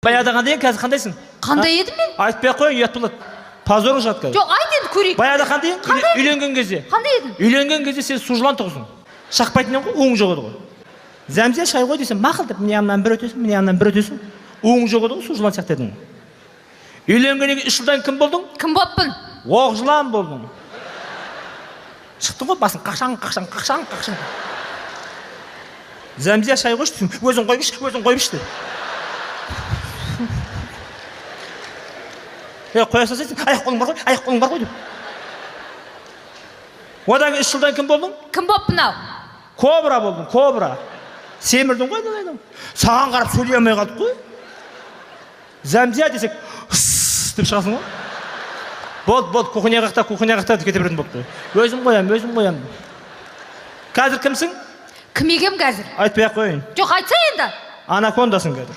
Баяғыда қандай, қазір қандайсың? Қандай едім мен? Айтпай ақ қойын, ұят болады. Позорың шығады қазір. Жоқ, айт енді көрейік. Баяғыда қандай? Үйленген кезде. Қандай едім? Үйленген кезде сен су жылан тұғысың. Шақпайтын ғой, уың жоқ еді ғой. Зәмзия шай ғой десем, мақұл деп, міне янынан бір өтесің, міне янынан бір өтесің. Уың жоқ еді ғой, су жылан сияқты едің. Үйленгеннен 3 жылдан кім болдың? Кім боппын? Оқ жылан болдың. Шықтың ғой, басың қақшаң. Зәмзия шай қойшы, өзің қойбыш деді. Қоя салсайсың, аяқ қолың бар ғой деп. Одан 3 жылдан кім болдың? Кім боппын ау? Кобра болдың, кобра. Семірдің ғой, дайдың. Саған қарап сөйлей алмай қалдық қой. Зәмзия десек, деп шығасың ғой. Болды, кухняға қақта кете беретін болды. Өзім қоям. Қазір кімсің? Кім егем қазір? Айтпай ақ қойын. Жоқ, айтса енді. Анакондасың қазір.